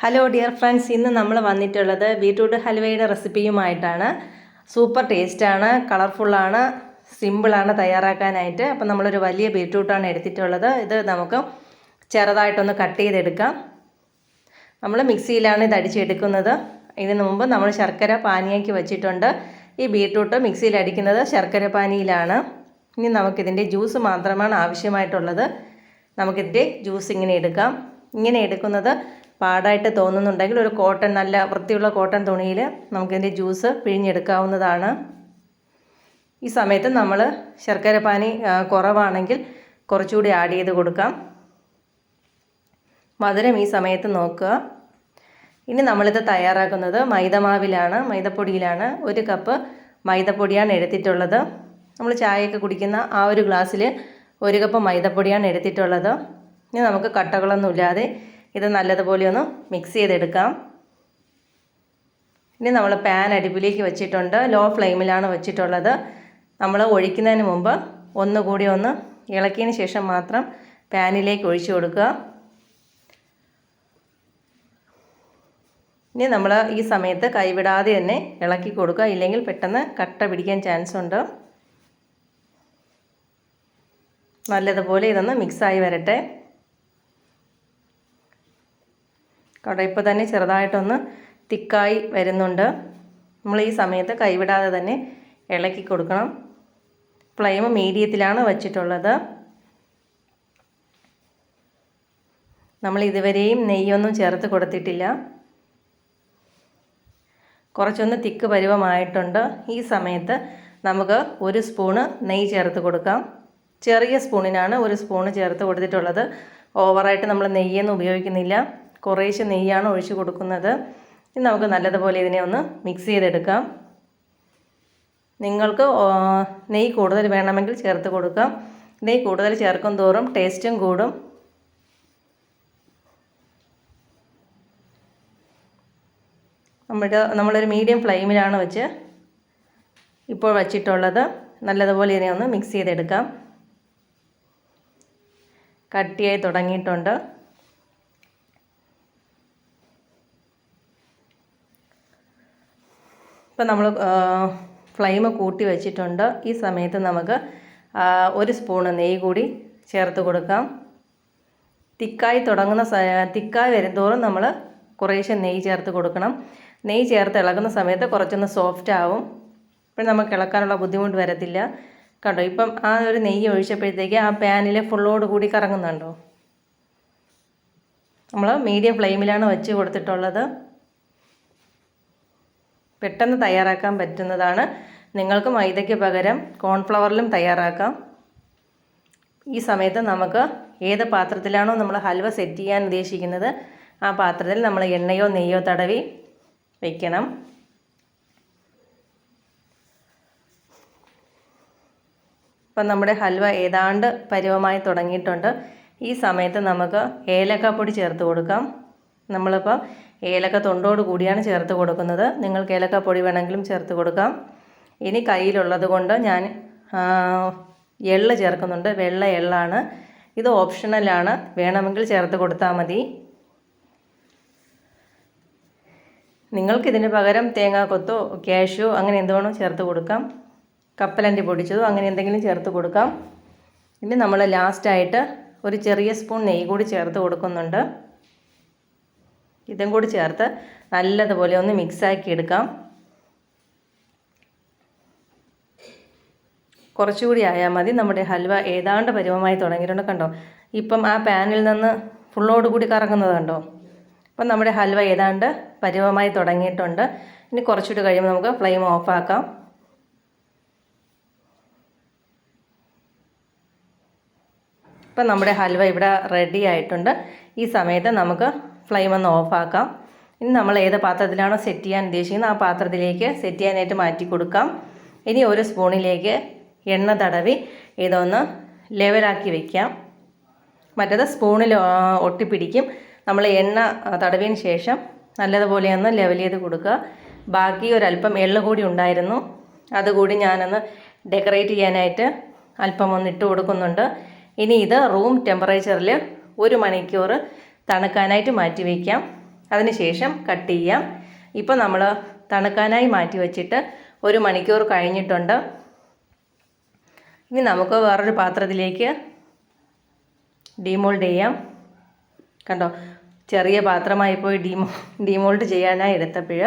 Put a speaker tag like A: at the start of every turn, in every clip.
A: Hello dear friends, ഇന്ന് നമ്മൾ വന്നിട്ടുള്ളത് ബീട്രൂട്ട് ഹൽവയുടെ റെസിപ്പിയുമായിട്ടാണ്. സൂപ്പർ ടേസ്റ്റാണ്, കളർഫുള്ളാണ്, സിമ്പിളാണ് തയ്യാറാക്കാനായിട്ട്. അപ്പം നമ്മളൊരു വലിയ ബീട്രൂട്ടാണ് എടുത്തിട്ടുള്ളത്. ഇത് നമുക്ക് ചെറുതായിട്ടൊന്ന് കട്ട് ചെയ്തെടുക്കാം. നമ്മൾ മിക്സിയിലാണ് ഇത് അടിച്ചെടുക്കുന്നത്. ഇതിനു മുമ്പ് നമ്മൾ ശർക്കര പാനിയാക്കി വെച്ചിട്ടുണ്ട്. ഈ ബീട്രൂട്ട് മിക്സിയിൽ അടിക്കുന്നത് ശർക്കര പാനിയിലാണ്. ഇനി നമുക്കിതിൻ്റെ ജ്യൂസ് മാത്രമാണ് ആവശ്യമായിട്ടുള്ളത്. നമുക്കിതിൻ്റെ ജ്യൂസ് ഇങ്ങനെ എടുക്കാം. ഇങ്ങനെ എടുക്കുന്നത് പാടായിട്ട് തോന്നുന്നുണ്ടെങ്കിൽ ഒരു കോട്ടൺ, നല്ല വൃത്തിയുള്ള കോട്ടൺ തുണിയിൽ നമുക്കിതിൻ്റെ ജ്യൂസ് പിഴിഞ്ഞെടുക്കാവുന്നതാണ്. ഈ സമയത്ത് നമ്മൾ ശർക്കര പാനി കുറവാണെങ്കിൽ കുറച്ചുകൂടി ആഡ് ചെയ്ത് കൊടുക്കാം. മധുരം ഈ സമയത്ത് നോക്കുക. ഇനി നമ്മളിത് തയ്യാറാക്കുന്നത് മൈദമാവിലാണ്, മൈദപ്പൊടിയിലാണ്. 1 കപ്പ് മൈദപ്പൊടിയാണ് എടുത്തിട്ടുള്ളത്. നമ്മൾ ചായയൊക്കെ കുടിക്കുന്ന ആ ഒരു ഗ്ലാസ്സിൽ 1 കപ്പ് മൈദപ്പൊടിയാണ് എടുത്തിട്ടുള്ളത്. ഇനി നമുക്ക് കട്ടകളൊന്നുമില്ലാതെ ഇത് നല്ലതുപോലെ ഒന്ന് മിക്സ് ചെയ്തെടുക്കാം. ഇനി നമ്മൾ പാൻ അടുപ്പിലേക്ക് വെച്ചിട്ടുണ്ട്. ലോ ഫ്ലെയിമിലാണ് വെച്ചിട്ടുള്ളത്. നമ്മൾ ഒഴിക്കുന്നതിന് മുമ്പ് ഒന്നുകൂടി ഒന്ന് ഇളക്കിയതിന് ശേഷം മാത്രം പാനിലേക്ക് ഒഴിച്ചു കൊടുക്കുക. ഇനി നമ്മൾ ഈ സമയത്ത് കൈവിടാതെ തന്നെ ഇളക്കി കൊടുക്കുക, ഇല്ലെങ്കിൽ പെട്ടെന്ന് കട്ട പിടിക്കാൻ ചാൻസ് ഉണ്ട്. നല്ലതുപോലെ ഇതൊന്ന് മിക്സായി വരട്ടെ. കാരണം ഇപ്പോൾ തന്നെ ചെറുതായിട്ടൊന്ന് തിക്കായി വരുന്നുണ്ട്. നമ്മൾ ഈ സമയത്ത് കൈവിടാതെ തന്നെ ഇളക്കി കൊടുക്കണം. ഫ്ലെയിം മീഡിയത്തിലാണ് വച്ചിട്ടുള്ളത്. നമ്മൾ ഇതുവരെയും നെയ്യൊന്നും ചേർത്ത് കൊടുത്തിട്ടില്ല. കുറച്ചൊന്ന് തിക്ക് പരുവമായിട്ടുണ്ട്. ഈ സമയത്ത് നമുക്ക് 1 സ്പൂണ് നെയ്യ് ചേർത്ത് കൊടുക്കാം. ചെറിയ സ്പൂണിനാണ് 1 സ്പൂണ് ചേർത്ത് കൊടുത്തിട്ടുള്ളത്. ഓവറായിട്ട് നമ്മൾ നെയ്യൊന്നും ഉപയോഗിക്കുന്നില്ല, കുറേശ്ശെ നെയ്യാണ് ഒഴിച്ച് കൊടുക്കുന്നത്. ഇനി നമുക്ക് നല്ലതുപോലെ ഇതിനെ ഒന്ന് മിക്സ് ചെയ്തെടുക്കാം. നിങ്ങൾക്ക് നെയ്യ് കൂടുതൽ വേണമെങ്കിൽ ചേർത്ത് കൊടുക്കാം. നെയ്യ് കൂടുതൽ ചേർക്കും തോറും ടേസ്റ്റും കൂടും. നമ്മളൊരു മീഡിയം ഫ്ലെയിമിലാണ് വെച്ച് ഇപ്പോൾ വച്ചിട്ടുള്ളത്. നല്ലതുപോലെ ഇതിനെ ഒന്ന് മിക്സ് ചെയ്തെടുക്കാം. കട്ടിയായി തുടങ്ങിയിട്ടുണ്ട്. ഇപ്പം നമ്മൾ ഫ്ലെയിം കൂട്ടി വെച്ചിട്ടുണ്ട്. ഈ സമയത്ത് നമുക്ക് 1 സ്പൂണ് നെയ്യ് കൂടി ചേർത്ത് കൊടുക്കാം. തിക്കായി വരുന്തോറും നമ്മൾ കുറേശ്ശെ നെയ്യ് ചേർത്ത് കൊടുക്കണം. നെയ്യ് ചേർത്ത് ഇളകുന്ന സമയത്ത് കുറച്ചൊന്ന് സോഫ്റ്റ് ആവും. ഇപ്പം നമുക്ക് ഇളക്കാനുള്ള ബുദ്ധിമുട്ട് വരത്തില്ല. കണ്ടോ, ഇപ്പം ആ ഒരു നെയ്യ് ഒഴിച്ചപ്പോഴത്തേക്ക് ആ പാനിൽ ഫുള്ളോട് കൂടി കറങ്ങുന്നുണ്ടോ. നമ്മൾ മീഡിയം ഫ്ലെയിമിലാണ് വെച്ച് കൊടുത്തിട്ടുള്ളത്. പെട്ടെന്ന് തയ്യാറാക്കാൻ പറ്റുന്നതാണ്. നിങ്ങൾക്ക് മൈദയ്ക്ക് പകരം കോൺഫ്ലവറിലും തയ്യാറാക്കാം. ഈ സമയത്ത് നമുക്ക് ഏത് പാത്രത്തിലാണോ നമ്മൾ ഹൽവ സെറ്റ് ചെയ്യാൻ ഉദ്ദേശിക്കുന്നത് ആ പാത്രത്തിൽ നമ്മൾ എണ്ണയോ നെയ്യോ തടവി വയ്ക്കണം. ഇപ്പം നമ്മുടെ ഹൽവ ഏതാണ്ട് പരുവമായി തുടങ്ങിയിട്ടുണ്ട്. ഈ സമയത്ത് നമുക്ക് ഏലക്കാപ്പൊടി ചേർത്ത് കൊടുക്കാം. നമ്മളിപ്പോൾ ഏലക്ക തൊണ്ടോട് കൂടിയാണ് ചേർത്ത് കൊടുക്കുന്നത്. നിങ്ങൾക്ക് ഏലക്കാപ്പൊടി വേണമെങ്കിലും ചേർത്ത് കൊടുക്കാം. ഇനി കയ്യിലുള്ളത് കൊണ്ട് ഞാൻ എള്ള് ചേർക്കുന്നുണ്ട്. വെള്ള എള്ളാണ്. ഇത് ഓപ്ഷണലാണ്, വേണമെങ്കിൽ ചേർത്ത് കൊടുത്താൽ മതി. നിങ്ങൾക്കിതിന് പകരം തേങ്ങാക്കൊത്തോ കാഷ്യൂ അങ്ങനെ എന്തുവേണോ ചേർത്ത് കൊടുക്കാം. കപ്പലണ്ടി പൊടിച്ചതോ അങ്ങനെ എന്തെങ്കിലും ചേർത്ത് കൊടുക്കാം. ഇനി നമ്മൾ ലാസ്റ്റായിട്ട് ഒരു ചെറിയ സ്പൂൺ നെയ്യ് കൂടി ചേർത്ത് കൊടുക്കുന്നുണ്ട്. ഇതും കൂടി ചേർത്ത് നല്ലതുപോലെ ഒന്ന് മിക്സാക്കി എടുക്കാം. കുറച്ചുകൂടി ആയാൽ മതി. നമ്മുടെ ഹൽവ ഏതാണ്ട് പരുവമായി തുടങ്ങിയിട്ടുണ്ട്. കണ്ടോ, ഇപ്പം ആ പാനിൽ നിന്ന് ഫുള്ളോട് കൂടി കറങ്ങുന്നത് കണ്ടോ. അപ്പം നമ്മുടെ ഹൽവ ഏതാണ്ട് പരുവമായി തുടങ്ങിയിട്ടുണ്ട്. ഇനി കുറച്ചുകൂടി കഴിയുമ്പോൾ നമുക്ക് ഫ്ലെയിം ഓഫാക്കാം. ഇപ്പം നമ്മുടെ ഹൽവ ഇവിടെ റെഡി ആയിട്ടുണ്ട്. ഈ സമയത്ത് നമുക്ക് ഫ്ലെയിം ഒന്ന് ഓഫാക്കാം. ഇനി നമ്മൾ ഏത് പാത്രത്തിലാണോ സെറ്റ് ചെയ്യാൻ ഉദ്ദേശിക്കുന്നത് ആ പാത്രത്തിലേക്ക് സെറ്റ് ചെയ്യാനായിട്ട് മാറ്റി കൊടുക്കാം. ഇനി 1 സ്പൂണിലേക്ക് എണ്ണ തടവി ഇതൊന്ന് ലെവലാക്കി വയ്ക്കാം. മറ്റേത് സ്പൂണിൽ ഒട്ടിപ്പിടിക്കും. നമ്മൾ എണ്ണ തടവിയതിന് ശേഷം നല്ലതുപോലെ ഒന്ന് ലെവൽ ചെയ്ത് കൊടുക്കുക. ബാക്കി ഒരല്പം എള്ള് കൂടി ഉണ്ടായിരുന്നു, അതുകൂടി ഞാനൊന്ന് ഡെക്കറേറ്റ് ചെയ്യാനായിട്ട് അല്പം ഒന്ന് ഇട്ട് കൊടുക്കുന്നുണ്ട്. ഇനി ഇത് റൂം ടെമ്പറേച്ചറിൽ 1 മണിക്കൂർ തണുക്കാനായിട്ട് മാറ്റി വയ്ക്കാം. അതിനുശേഷം കട്ട് ചെയ്യാം. ഇപ്പോൾ നമ്മൾ തണുക്കാനായി മാറ്റി വെച്ചിട്ട് 1 മണിക്കൂർ കഴിഞ്ഞിട്ടുണ്ട്. ഇനി നമുക്ക് വേറൊരു പാത്രത്തിലേക്ക് ഡീമോൾഡ് ചെയ്യാം. കണ്ടോ, ചെറിയ പാത്രമായി പോയി ഡീമോൾഡ് ചെയ്യാനായി എടുത്തപ്പോൾ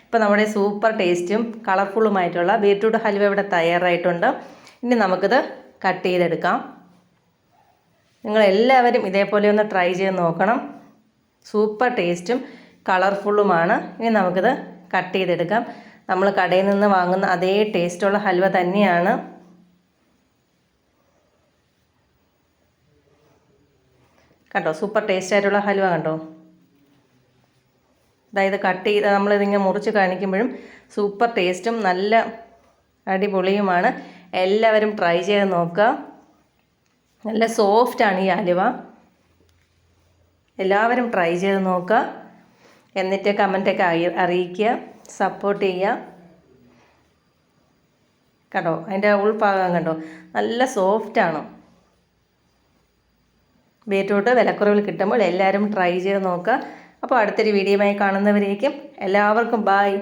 A: ഇപ്പോൾ നമ്മുടെ സൂപ്പർ ടേസ്റ്റും കളർഫുള്ളുമായിട്ടുള്ള ബീറ്റ്റൂട്ട് ഹൽവ ഇവിടെ തയ്യാറായിട്ടുണ്ട്. ഇനി നമുക്കിത് കട്ട് ചെയ്തെടുക്കാം. നിങ്ങളെല്ലാവരും ഇതേപോലെ ഒന്ന് ട്രൈ ചെയ്ത് നോക്കണം. സൂപ്പർ ടേസ്റ്റും കളർഫുള്ളുമാണ്. ഇനി നമുക്കിത് കട്ട് ചെയ്തെടുക്കാം. നമ്മൾ കടയിൽ നിന്ന് വാങ്ങുന്ന അതേ ടേസ്റ്റുള്ള ഹൽവ തന്നെയാണ്. കണ്ടോ, സൂപ്പർ ടേസ്റ്റ് ആയിട്ടുള്ള ഹൽവ കണ്ടോ. അതായത് കട്ട് ചെയ്ത് നമ്മളിതിങ്ങനെ മുറിച്ച് കാണിക്കുമ്പോഴും സൂപ്പർ ടേസ്റ്റും നല്ല അടിപൊളിയുമാണ്. എല്ലാവരും ട്രൈ ചെയ്ത് നോക്കുക. നല്ല സോഫ്റ്റാണ് ഈ ഹലുവ. എല്ലാവരും ട്രൈ ചെയ്ത് നോക്കുക. എന്നിട്ട് കമൻറ്റൊക്കെ അറിയിക്കുക, സപ്പോർട്ട് ചെയ്യുക. കണ്ടോ, അതിൻ്റെ ഉൾഭാഗം കണ്ടോ, നല്ല സോഫ്റ്റാണ്. ബീറ്റ്റൂട്ട് വിലക്കുറവിൽ കിട്ടുമ്പോൾ എല്ലാവരും ട്രൈ ചെയ്ത് നോക്കുക. അപ്പോൾ അടുത്തൊരു വീഡിയോയുമായി കാണുന്നവരേക്കും എല്ലാവർക്കും ബായ്.